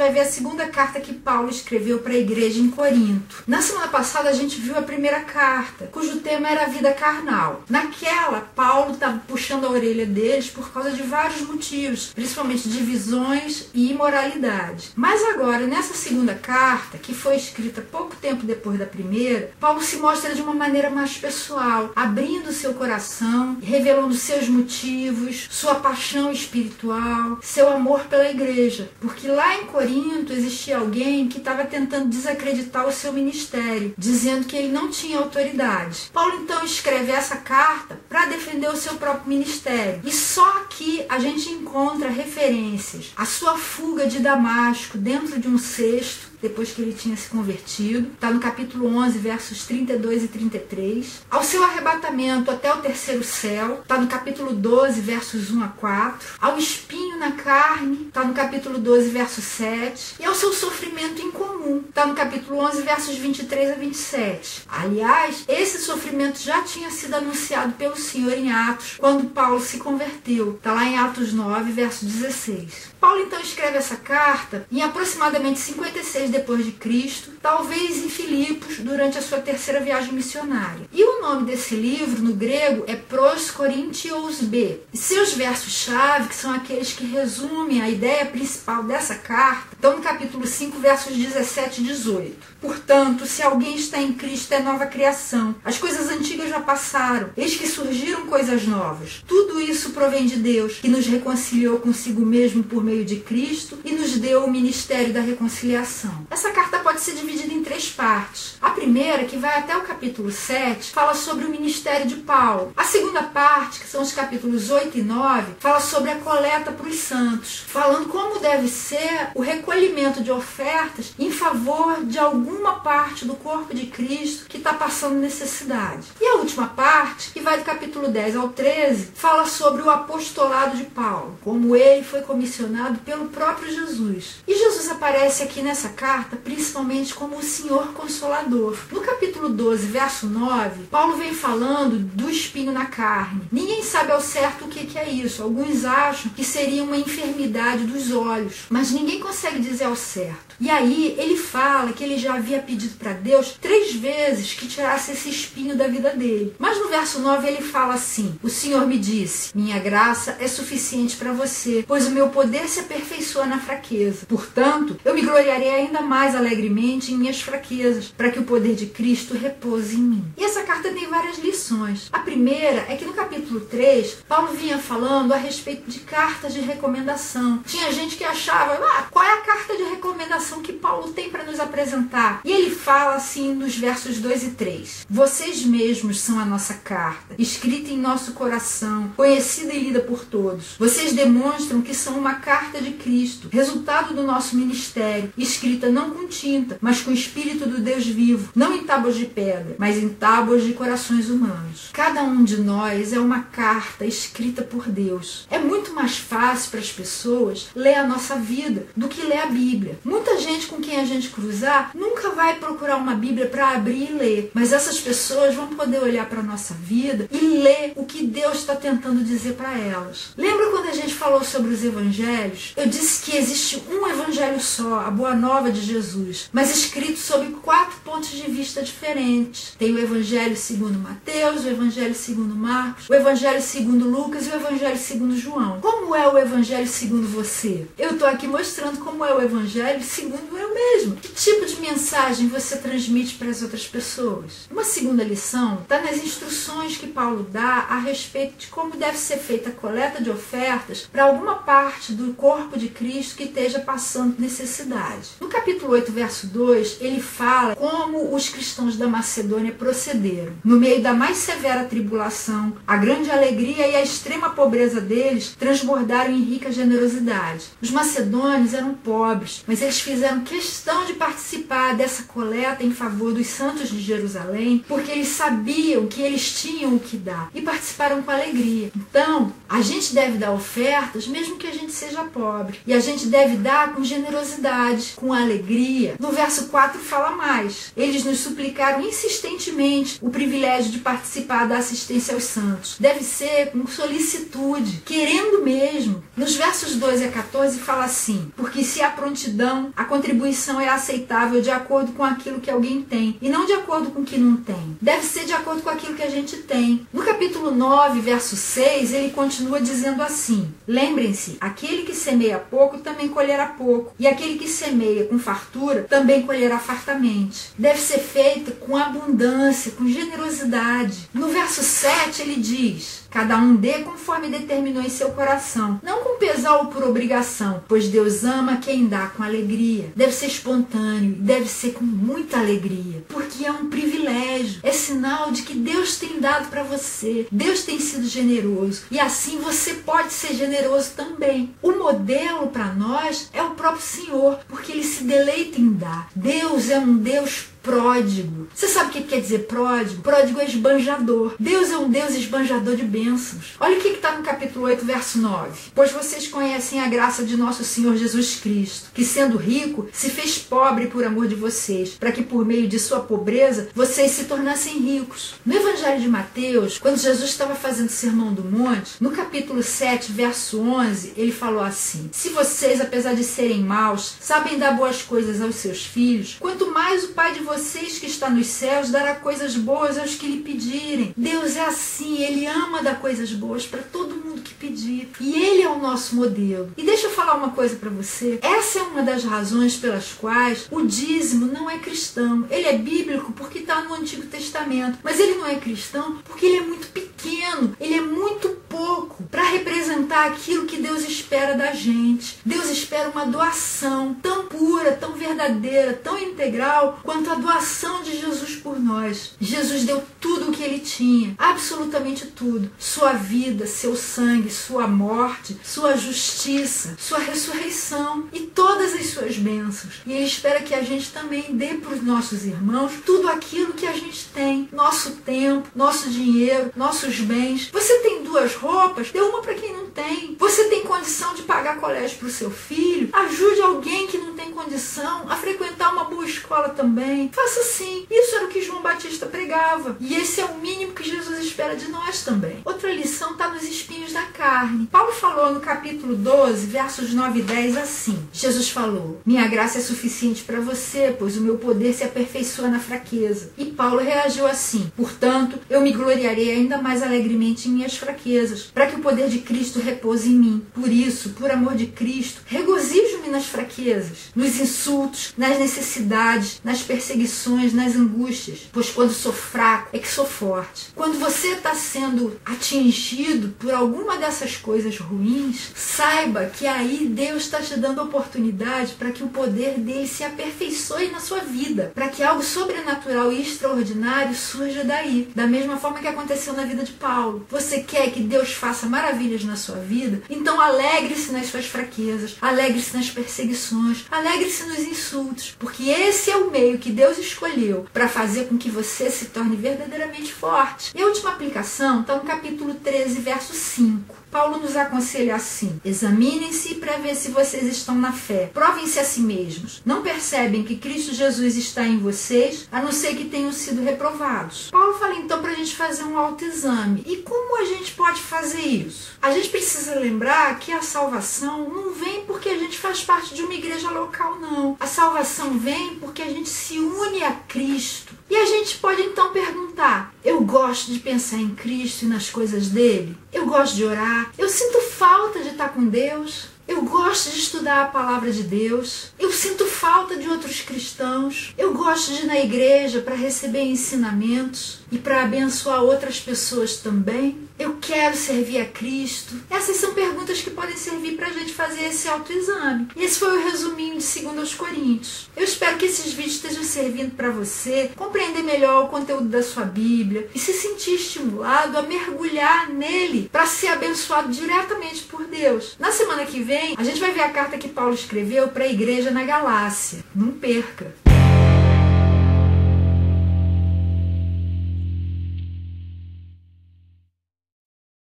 vai ver a segunda carta que Paulo escreveu para a igreja em Corinto. Na semana passada a gente viu a primeira carta, cujo tema era a vida carnal. Naquela, Paulo estava puxando a orelha deles por causa de vários motivos, principalmente divisões e imoralidade. Mas agora, nessa segunda carta, que foi escrita pouco tempo depois da primeira, Paulo se mostra de uma maneira mais pessoal, abrindo seu coração, revelando seus motivos, sua paixão espiritual, seu amor pela igreja. Porque lá em Corinto existia alguém que estava tentando desacreditar o seu ministério, dizendo que ele não tinha autoridade. Paulo então escreve essa carta para defender o seu próprio ministério. E só aqui a gente encontra referências à sua fuga de Damasco dentro de um cesto, depois que ele tinha se convertido, está no capítulo 11, versos 32 e 33. Ao seu arrebatamento até o terceiro céu, está no capítulo 12, versos 1 a 4. Ao espinho na carne, está no capítulo 12, verso 7. E ao seu sofrimento incomum, está no capítulo 11, versos 23 a 27. Aliás, esse sofrimento já tinha sido anunciado pelo Senhor em Atos, quando Paulo se converteu. Está lá em Atos 9, verso 16. Paulo então escreve essa carta em aproximadamente 56 depois de Cristo, talvez em Filipos, durante a sua terceira viagem missionária. E o nome desse livro, no grego, é Pros Coríntios B. E seus versos-chave, que são aqueles que resumem a ideia principal dessa carta, estão no capítulo 5, versos 17 e 18. Portanto, se alguém está em Cristo, é nova criação. As coisas antigas já passaram, eis que surgiram coisas novas. Tudo isso provém de Deus, que nos reconciliou consigo mesmo por meio de Cristo e nos deu o ministério da reconciliação. Essa carta pode ser dividida em 3 partes. A primeira, que vai até o capítulo 7, fala sobre o ministério de Paulo. A segunda parte, que são os capítulos 8 e 9, fala sobre a coleta para os santos, falando como deve ser o recolhimento de ofertas em favor de alguma parte do corpo de Cristo que está passando necessidade. E a última parte, que vai do capítulo 10 ao 13, fala sobre o apostolado de Paulo, como ele foi comissionado pelo próprio Jesus. E Jesus aparece aqui nessa carta principalmente como o Senhor Consolador. No capítulo 12, verso 9, Paulo vem falando do espinho na carne. Ninguém sabe ao certo o que é isso. Alguns acham que seria uma enfermidade dos olhos, mas ninguém consegue dizer ao certo. E aí ele fala que ele já havia pedido para Deus 3 vezes que tirasse esse espinho da vida dele. Mas no verso 9 ele fala assim: o Senhor me disse, minha graça é suficiente para você, pois o meu poder se aperfeiçoa na fraqueza. Portanto, eu me gloriarei ainda mais alegremente em minhas fraquezas, para que o poder de Cristo repouse em mim. E essa carta tem várias lições. A primeira é que no capítulo 3, Paulo vinha falando a respeito de cartas de recomendação. Tinha gente que achava, qual é a carta de recomendação que Paulo tem para nos apresentar? E ele fala assim nos versos 2 e 3. Vocês mesmos são a nossa carta, escrita em nosso coração, conhecida e lida por todos. Vocês demonstram que são uma carta de Cristo, resultado do nosso ministério, escrita não com tinta, mas com o Espírito do Deus vivo, não em tábuas de pedra, mas em tábuas de corações humanos. Cada um de nós é uma carta escrita por Deus. É muito mais fácil para as pessoas ler a nossa vida do que ler a Bíblia. Muita gente com quem a gente cruzar nunca vai procurar uma Bíblia para abrir e ler, mas essas pessoas vão poder olhar para a nossa vida e ler o que Deus está tentando dizer para elas. Lembra quando a gente falou sobre os evangelhos? Eu disse que existe um evangelho só, a Boa Nova de Jesus, mas escrito sob 4 pontos de vista diferentes. Tem o evangelho segundo Mateus, o evangelho segundo Marcos, o evangelho segundo Lucas e o evangelho segundo João. Como é o evangelho segundo você? Eu estou aqui mostrando como é o evangelho segundo eu mesmo. Que tipo de mensagem você transmite para as outras pessoas? Uma segunda lição está nas instruções que Paulo dá a respeito de como deve ser feita a coleta de ofertas para alguma parte do corpo de Cristo que esteja passando necessidade. No capítulo 8, verso 2, ele fala como os cristãos da Macedônia procederam. No meio da mais severa tribulação, a grande alegria e a extrema pobreza deles transbordaram em rica generosidade. Os macedônios eram pobres, mas eles fizeram questão de participar dessa coleta em favor dos santos de Jerusalém, porque eles sabiam que eles tinham o que dar e participaram com alegria. Então, a gente deve dar ofertas mesmo que a gente seja pobre. E a gente deve dar com generosidade, com alegria. No verso 4 fala mais. Eles nos suplicaram insistentemente o privilégio de participar da assistência aos santos. Deve ser com solicitude, querendo mesmo. Nos versos 12 a 14 fala assim: porque se há prontidão, a contribuição é aceitável de acordo com aquilo que alguém tem, e não de acordo com o que não tem. Deve ser de acordo com aquilo que a gente tem. No capítulo 9, verso 6, ele continua dizendo assim: lembrem-se, aquele que semeia pouco também colherá pouco, e aquele que semeia com fartura também colherá fartamente. Deve ser feita com abundância, com generosidade. No verso 7 ele diz: cada um dê conforme determinou em seu coração, não com pesar ou por obrigação, pois Deus ama quem dá com alegria. Deve ser espontâneo e deve ser com muita alegria, porque é um privilégio, é sinal de que Deus tem dado para você, Deus tem sido generoso, e assim você pode ser generoso também. O modelo para nós é o próprio Senhor, porque Ele se deleita em dar. Deus é um Deus pródigo. Você sabe o que quer dizer pródigo? Pródigo é esbanjador. Deus é um Deus esbanjador de bênçãos. Olha o que está no capítulo 8, verso 9. Pois vocês conhecem a graça de nosso Senhor Jesus Cristo, que sendo rico, se fez pobre por amor de vocês, para que por meio de sua pobreza, vocês se tornassem ricos. No Evangelho de Mateus, quando Jesus estava fazendo o Sermão do Monte, no capítulo 7, verso 11, ele falou assim: se vocês, apesar de serem maus, sabem dar boas coisas aos seus filhos, quanto mais o Pai de vocês que está nos céus dará coisas boas aos que lhe pedirem. Deus é assim, Ele ama dar coisas boas para todo mundo que pedir. E Ele é o nosso modelo. E deixa eu falar uma coisa para você. Essa é uma das razões pelas quais o dízimo não é cristão. Ele é bíblico porque está no Antigo Testamento. Mas ele não é cristão porque ele é muito pequeno. Ele é muito pouco para representar aquilo que Deus espera da gente. Deus espera uma doação tão pura, tão verdadeira, tão integral quanto a doação de Jesus por nós. Jesus deu tudo o que ele tinha, absolutamente tudo. Sua vida, seu sangue, sua morte, sua justiça, sua ressurreição e todas as suas bênçãos. E ele espera que a gente também dê para os nossos irmãos tudo aquilo que a gente tem. Nosso tempo, nosso dinheiro, nossos bens. Você tem duas roupas? Dê uma para quem não tem. Você tem condição de pagar colégio para o seu filho? Ajude alguém que não tem condição a frequentar uma boa escola também. Faça assim. Isso era o que João Batista pregava. E esse é o mínimo que Jesus espera de nós também. Outra lição está nos espinhos da carne. Paulo falou no capítulo 12, versos 9 e 10 assim. Jesus falou: minha graça é suficiente para você, pois o meu poder se aperfeiçoa na fraqueza. E Paulo reagiu assim: portanto, eu me gloriarei ainda mais alegremente em minhas fraquezas, para que o poder de Cristo repouse em mim. Por isso, por amor de Cristo, regozijo-me nas fraquezas, nos insultos, nas necessidades, nas perseguições, nas angústias, pois quando sou fraco é que sou forte. Quando você está sendo atingido por alguma dessas coisas ruins, saiba que aí Deus está te dando oportunidade para que o poder dele se aperfeiçoe na sua vida, para que algo sobrenatural e extraordinário surja daí, da mesma forma que aconteceu na vida de Paulo. Você quer que Deus faça maravilhas na sua vida? Então alegre-se nas suas fraquezas, alegre-se nas perseguições, alegre-se nos insultos, porque esse é o meio que Deus escolheu para fazer com que você se torne verdadeiramente forte. E a última aplicação está no capítulo 13, verso 5. Paulo nos aconselha assim: examinem-se para ver se vocês estão na fé. Provem-se a si mesmos. Não percebem que Cristo Jesus está em vocês, a não ser que tenham sido reprovados. Paulo fala então para a gente fazer um autoexame. E como a gente pode fazer isso? A gente precisa lembrar que a salvação não vem porque a gente faz parte de uma igreja local, não. A salvação vem porque a gente se une a Cristo. E a gente pode então perguntar: eu gosto de pensar em Cristo e nas coisas dele? Eu gosto de orar? Eu sinto falta de estar com Deus? Eu gosto de estudar a palavra de Deus? Eu sinto falta de outros cristãos? Eu gosto de ir na igreja para receber ensinamentos e para abençoar outras pessoas também? Eu quero servir a Cristo? Essas são perguntas que podem servir para a gente fazer esse autoexame. E esse foi o resuminho de 2 Coríntios. Eu espero que esses vídeos estejam servindo para você compreender melhor o conteúdo da sua Bíblia e se sentir estimulado a mergulhar nele para ser abençoado diretamente por Deus. Na semana que vem, a gente vai ver a carta que Paulo escreveu para a igreja na Galácia. Não perca!